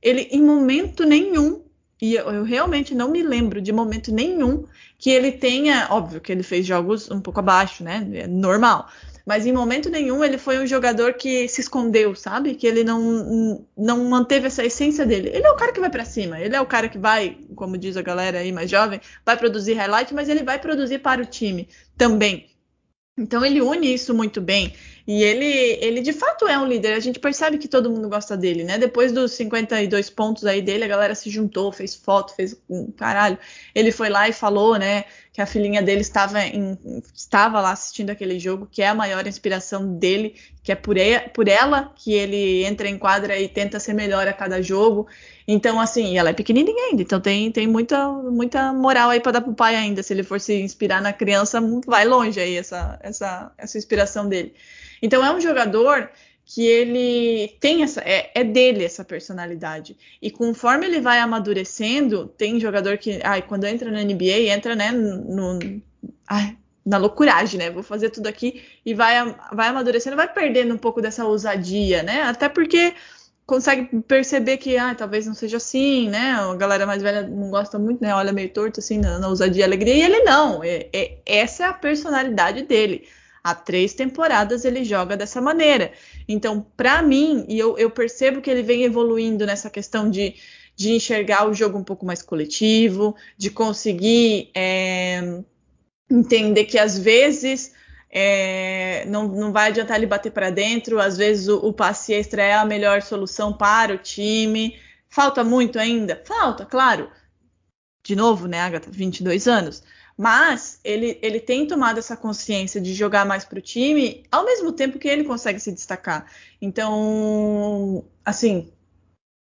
ele em momento nenhum, e eu realmente não me lembro de momento nenhum que ele tenha, óbvio que ele fez jogos um pouco abaixo, né? É normal. Mas em momento nenhum ele foi um jogador que se escondeu, sabe? Que ele não manteve essa essência dele. Ele é o cara que vai pra cima, ele é o cara que vai, como diz a galera aí mais jovem, vai produzir highlight, mas ele vai produzir para o time também. Então ele une isso muito bem. E ele de fato é um líder. A gente percebe que todo mundo gosta dele, né? Depois dos 52 pontos aí dele, a galera se juntou, fez foto, fez caralho. Ele foi lá e falou, né, que a filhinha dele estava lá assistindo aquele jogo, que é a maior inspiração dele, que é por ela que ele entra em quadra e tenta ser melhor a cada jogo. Então, assim, ela é pequenininha ainda, então tem muita moral aí para dar pro pai ainda. Se ele for se inspirar na criança, vai longe aí essa inspiração dele. Então é um jogador que ele tem dele essa personalidade. E conforme ele vai amadurecendo, tem jogador que, quando entra na NBA, entra, né, na loucuragem, né? Vou fazer tudo aqui e vai amadurecendo, vai perdendo um pouco dessa ousadia, né? Até porque consegue perceber que talvez não seja assim, né? A galera mais velha não gosta muito, né? Olha meio torto assim na ousadia e alegria. E ele não. Essa é a personalidade dele. Há 3 temporadas ele joga dessa maneira. Então, para mim, e eu percebo que ele vem evoluindo nessa questão de enxergar o jogo um pouco mais coletivo, de conseguir entender que às vezes não vai adiantar ele bater para dentro, às vezes o passe extra é a melhor solução para o time. Falta muito ainda? Falta, claro. De novo, né, Agatha? 22 anos. Mas ele tem tomado essa consciência de jogar mais para o time, ao mesmo tempo que ele consegue se destacar. Então, assim,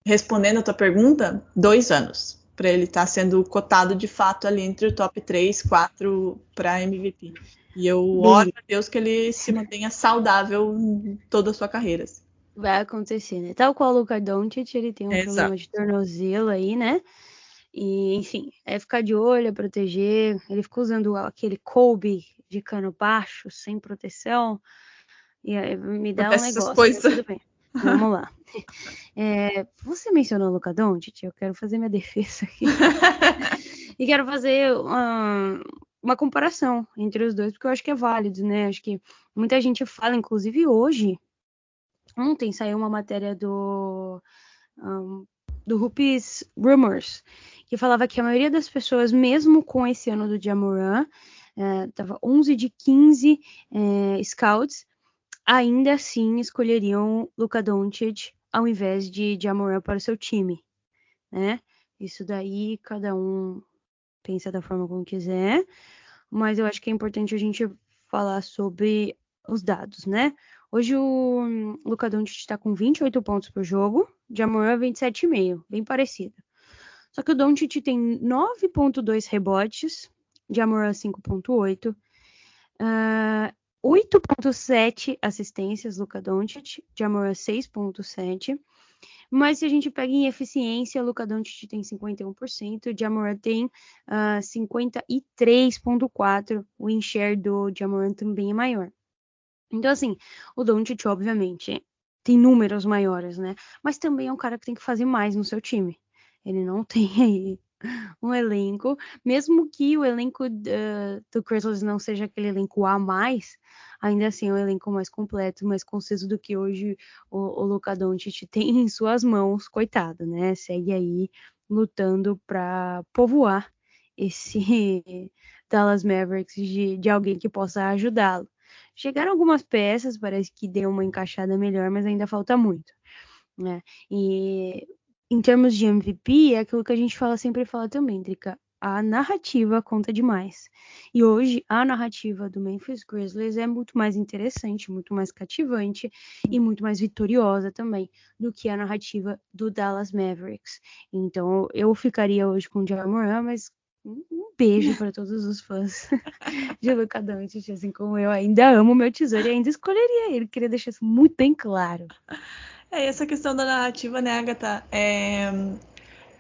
respondendo a tua pergunta, 2 anos para ele estar sendo cotado de fato ali entre o top 3, 4 para MVP. E eu oro a Deus que ele se mantenha saudável em toda a sua carreira. Assim. Vai acontecer, né? Tal qual o Luka Doncic, ele tem um problema de tornozelo aí, né? E, enfim, é ficar de olho, é proteger. Ele ficou usando aquele Kobe de cano baixo, sem proteção. E aí me dá um negócio, mas tudo bem. Vamos lá. Você mencionou o Luka Doncic, eu quero fazer minha defesa aqui. E quero fazer uma comparação entre os dois, porque eu acho que é válido, né? Acho que muita gente fala, inclusive hoje, ontem saiu uma matéria do Hoops Rumors, que falava que a maioria das pessoas, mesmo com esse ano do Ja Morant, tava 11 de 15 scouts, ainda assim escolheriam Luka Doncic ao invés de Ja Morant para o seu time, né? Isso daí cada um pensa da forma como quiser, mas eu acho que é importante a gente falar sobre os dados, né? Hoje o Luka Doncic está com 28 pontos por jogo, Ja Morant 27,5, bem parecido. Só que o Doncic tem 9,2 rebotes, Ja Morant 5,8, 8,7 assistências, Luka Doncic, Ja Morant 6,7. Mas se a gente pega em eficiência, o Luka Doncic tem 51%, o Ja Morant tem 53,4%, o win share do Ja Morant também é maior. Então, assim, o Doncic, obviamente, tem números maiores, né? Mas também é um cara que tem que fazer mais no seu time. Ele não tem aí um elenco, mesmo que o elenco do Grizzlies não seja aquele elenco A+, ainda assim é um elenco mais completo, mais conciso do que hoje o Luka Doncic tem em suas mãos, coitado, né? Segue aí lutando para povoar esse Dallas Mavericks de alguém que possa ajudá-lo. Chegaram algumas peças, parece que deu uma encaixada melhor, mas ainda falta muito, né? E em termos de MVP, é aquilo que a gente sempre fala também, Drica. A narrativa conta demais. E hoje, a narrativa do Memphis Grizzlies é muito mais interessante, muito mais cativante e muito mais vitoriosa também do que a narrativa do Dallas Mavericks. Então, eu ficaria hoje com o Ja Morant, mas um beijo para todos os fãs de Luka Doncic, assim como eu ainda amo meu tesouro e ainda escolheria ele. Queria deixar isso muito bem claro. Essa questão da narrativa, né, Agatha?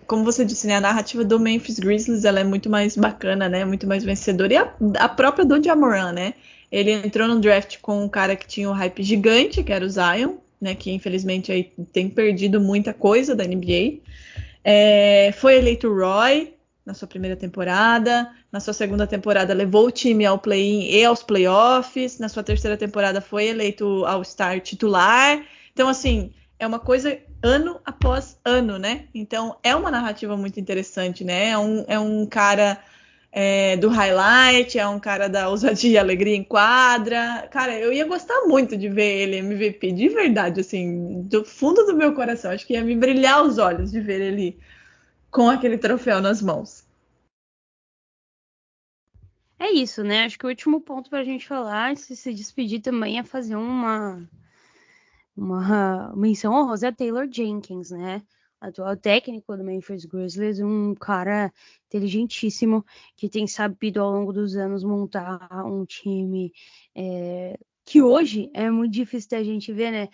Como você disse, né, a narrativa do Memphis Grizzlies ela é muito mais bacana, né, muito mais vencedora. E a própria do Ja Morant, né? Ele entrou no draft com um cara que tinha um hype gigante, que era o Zion, né, que infelizmente aí tem perdido muita coisa da NBA. Foi eleito Roy na sua primeira temporada. Na sua segunda temporada levou o time ao play-in e aos playoffs. Na sua terceira temporada foi eleito All-Star titular. Então, assim, é uma coisa ano após ano, né? Então, é uma narrativa muito interessante, né? É um cara do highlight, é um cara da ousadia e alegria em quadra. Cara, eu ia gostar muito de ver ele MVP, de verdade, assim, do fundo do meu coração. Acho que ia me brilhar os olhos de ver ele com aquele troféu nas mãos. É isso, né? Acho que o último ponto pra gente falar, se despedir também, é fazer uma menção honrosa a Taylor Jenkins, né? Atual técnico do Memphis Grizzlies, um cara inteligentíssimo que tem sabido ao longo dos anos montar um time que hoje é muito difícil da gente ver, né?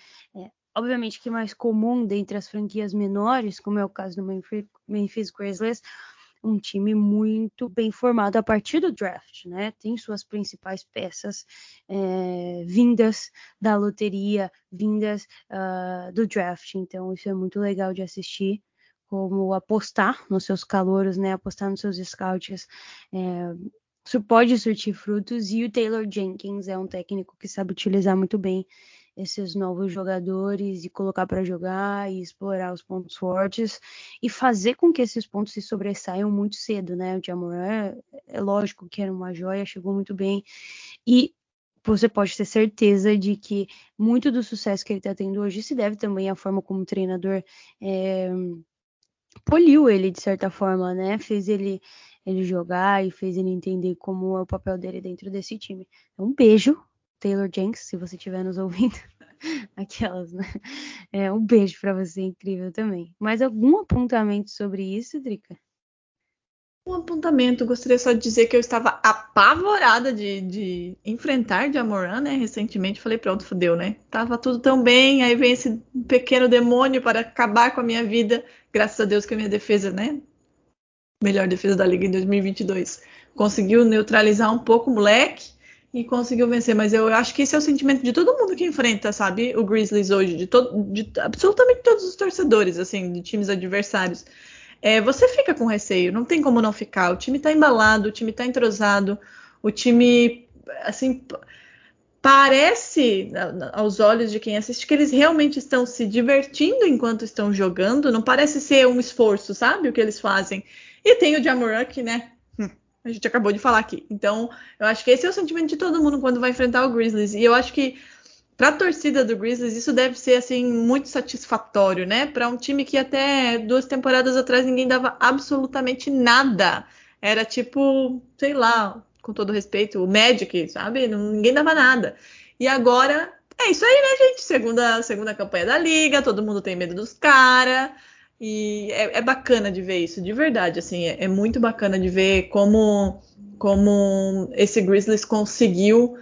Obviamente que mais comum dentre as franquias menores, como é o caso do Memphis Grizzlies, um time muito bem formado a partir do draft, né? Tem suas principais peças vindas da loteria, vindas do draft. Então, isso é muito legal de assistir, como apostar nos seus calouros, né? Apostar nos seus scouts. Isso pode surtir frutos, e o Taylor Jenkins é um técnico que sabe utilizar muito bem esses novos jogadores e colocar para jogar e explorar os pontos fortes e fazer com que esses pontos se sobressaiam muito cedo, né? O Ja Morant, é lógico que era uma joia, chegou muito bem, e você pode ter certeza de que muito do sucesso que ele está tendo hoje se deve também à forma como o treinador poliu ele de certa forma, né? Fez ele jogar e fez ele entender como é o papel dele dentro desse time. Então, um beijo, Taylor Jenkins, se você estiver nos ouvindo. Aquelas, né? Um beijo pra você, incrível também. Mais algum apontamento sobre isso, Drica? Um apontamento, gostaria só de dizer que eu estava apavorada de enfrentar Ja Morant, né? Recentemente, falei, pronto, fodeu, né? Tava tudo tão bem, aí vem esse pequeno demônio para acabar com a minha vida. Graças a Deus que a minha defesa, né? Melhor defesa da liga em 2022. Conseguiu neutralizar um pouco o moleque e conseguiu vencer, mas eu acho que esse é o sentimento de todo mundo que enfrenta, sabe, o Grizzlies hoje, de absolutamente todos os torcedores, assim, de times adversários. Você fica com receio, não tem como não ficar. O time tá embalado, o time tá entrosado, o time, assim, parece, aos olhos de quem assiste, que eles realmente estão se divertindo enquanto estão jogando, não parece ser um esforço, sabe, o que eles fazem. E tem o Ja Morant, né? A gente acabou de falar aqui. Então, eu acho que esse é o sentimento de todo mundo quando vai enfrentar o Grizzlies. E eu acho que para a torcida do Grizzlies isso deve ser assim muito satisfatório, né? Para um time que até 2 temporadas atrás ninguém dava absolutamente nada. Era tipo, sei lá, com todo respeito, o Magic, sabe? Ninguém dava nada. E agora, é isso aí, né, gente? Segunda campanha da Liga, todo mundo tem medo dos caras. E é bacana de ver isso, de verdade, assim, é muito bacana de ver como esse Grizzlies conseguiu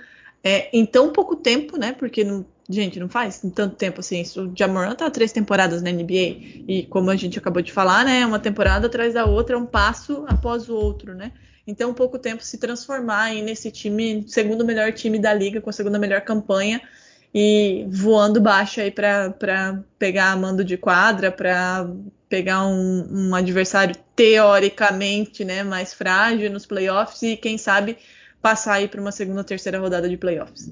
em tão pouco tempo, né? Porque, gente, não faz tanto tempo assim. O Ja Morant tá há 3 temporadas na NBA. E como a gente acabou de falar, né? Uma temporada atrás da outra, um passo após o outro, né? Então, pouco tempo se transformar aí nesse time, segundo melhor time da liga, com a segunda melhor campanha. E voando baixo aí para pegar mando de quadra, para pegar um adversário teoricamente, né, mais frágil nos playoffs e quem sabe passar aí para uma segunda ou terceira rodada de playoffs.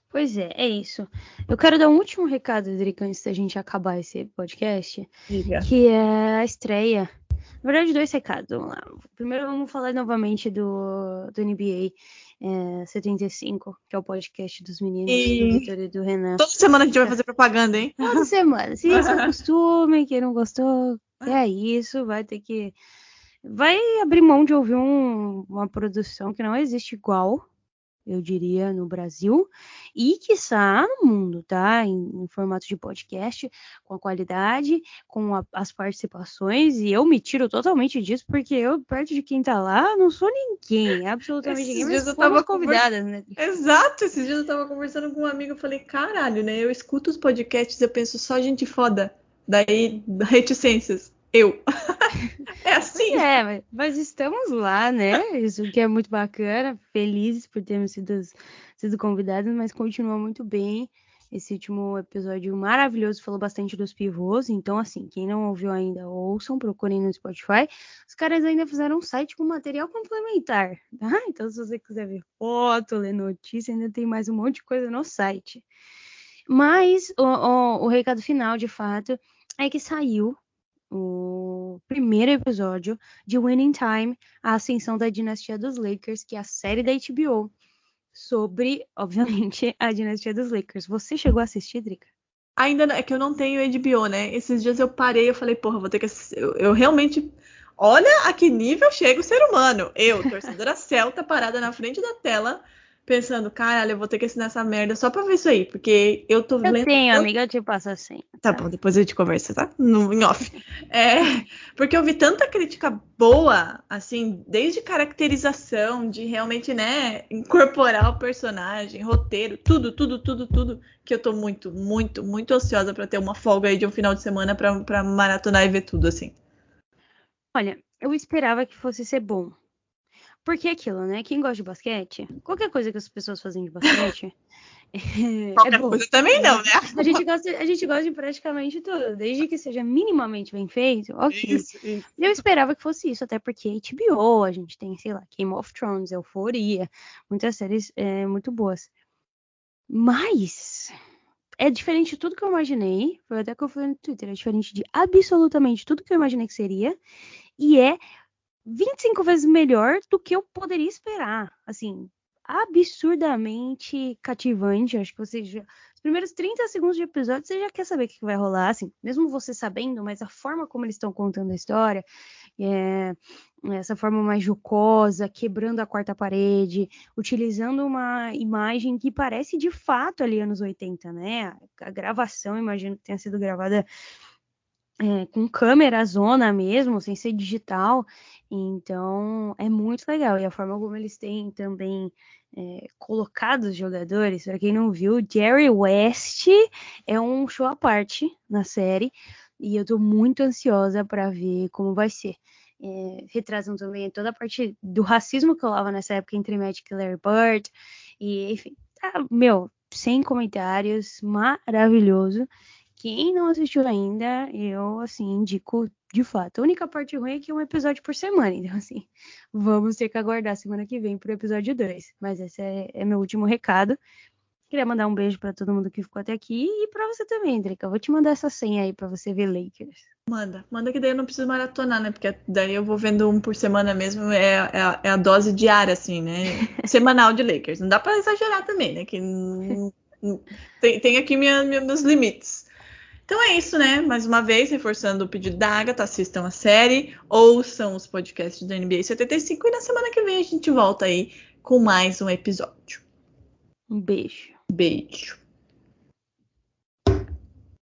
Pois é isso. Eu quero dar um último recado, Drica, antes da gente acabar esse podcast, que é a estreia. Na verdade, 2 recados. Vamos lá. Primeiro, vamos falar novamente do NBA 75, que é o podcast dos meninos, do Vitor e do Renan. Toda semana a gente vai fazer propaganda, hein? Toda semana. Se isso acostume, quem não gostou, é isso. Vai abrir mão de ouvir uma produção que não existe igual, eu diria, no Brasil, e quiçá no mundo, tá? Em formato de podcast, com a qualidade, com as participações, e eu me tiro totalmente disso, porque eu, perto de quem tá lá, não sou ninguém, absolutamente ninguém, mas fomos convidadas, né? Exato, esses dias eu tava conversando com um amigo, eu falei, caralho, né? Eu escuto os podcasts e eu penso só gente foda, daí reticências. É assim. Mas estamos lá, né? Isso que é muito bacana. Felizes por termos sido convidados, mas continua muito bem. Esse último episódio maravilhoso falou bastante dos pivôs. Então, assim, quem não ouviu ainda, ouçam, procurem no Spotify. Os caras ainda fizeram um site com material complementar, tá? Então, se você quiser ver foto, ler notícia, ainda tem mais um monte de coisa no site. Mas o recado final, de fato, é que saiu o primeiro episódio de Winning Time, a ascensão da dinastia dos Lakers, que é a série da HBO, sobre, obviamente, a dinastia dos Lakers. Você chegou a assistir, Drica? Ainda não, é que eu não tenho HBO, né? Esses dias eu parei, eu falei, porra, vou ter que assistir. Eu realmente... Olha a que nível chega o ser humano. Eu, torcedora celta, parada na frente da tela, pensando, caralho, eu vou ter que assinar essa merda só pra ver isso aí, porque eu tô lendo... Eu tenho, amiga, eu te passo assim. Tá bom, depois a gente conversa, tá? Em off. Porque eu vi tanta crítica boa, assim, desde caracterização, de realmente, né, incorporar o personagem, roteiro, tudo, que eu tô muito, muito, muito ansiosa pra ter uma folga aí de um final de semana pra maratonar e ver tudo, assim. Olha, eu esperava que fosse ser bom. Porque é aquilo, né? Quem gosta de basquete, qualquer coisa que as pessoas fazem de basquete qualquer coisa também não, né? A gente gosta de praticamente tudo, desde que seja minimamente bem feito, ok. Isso. Eu esperava que fosse isso, até porque HBO, a gente tem, sei lá, Game of Thrones, Euphoria, muitas séries muito boas. Mas é diferente de tudo que eu imaginei, foi até que eu falei no Twitter, é diferente de absolutamente tudo que eu imaginei que seria, e é 25 vezes melhor do que eu poderia esperar, assim, absurdamente cativante. Acho que os primeiros 30 segundos de episódio você já quer saber o que vai rolar, assim, mesmo você sabendo, mas a forma como eles estão contando a história, essa forma mais jocosa, quebrando a quarta parede, utilizando uma imagem que parece de fato ali anos 80, né? A gravação, imagino que tenha sido gravada com câmera zona mesmo, sem ser digital, então é muito legal, e a forma como eles têm também colocado os jogadores, para quem não viu, Jerry West é um show à parte na série, e eu tô muito ansiosa para ver como vai ser. Retratam também toda a parte do racismo que rolava nessa época entre Magic e Larry Bird, e enfim, sem comentários, maravilhoso. Quem não assistiu ainda, eu, assim, indico de fato. A única parte ruim é que é um episódio por semana, então, assim, vamos ter que aguardar semana que vem pro episódio 2. Mas esse é meu último recado. Queria mandar um beijo pra todo mundo que ficou até aqui e pra você também, Drica. Eu vou te mandar essa senha aí pra você ver Lakers. Manda que daí eu não preciso maratonar, né? Porque daí eu vou vendo um por semana mesmo, é a dose diária, assim, né? Semanal de Lakers. Não dá pra exagerar também, né? Que tem aqui meus limites. Então é isso, né? Mais uma vez, reforçando o pedido da Agatha, assistam a série, ouçam os podcasts da NBA 75 e na semana que vem a gente volta aí com mais um episódio. Um beijo. Beijo.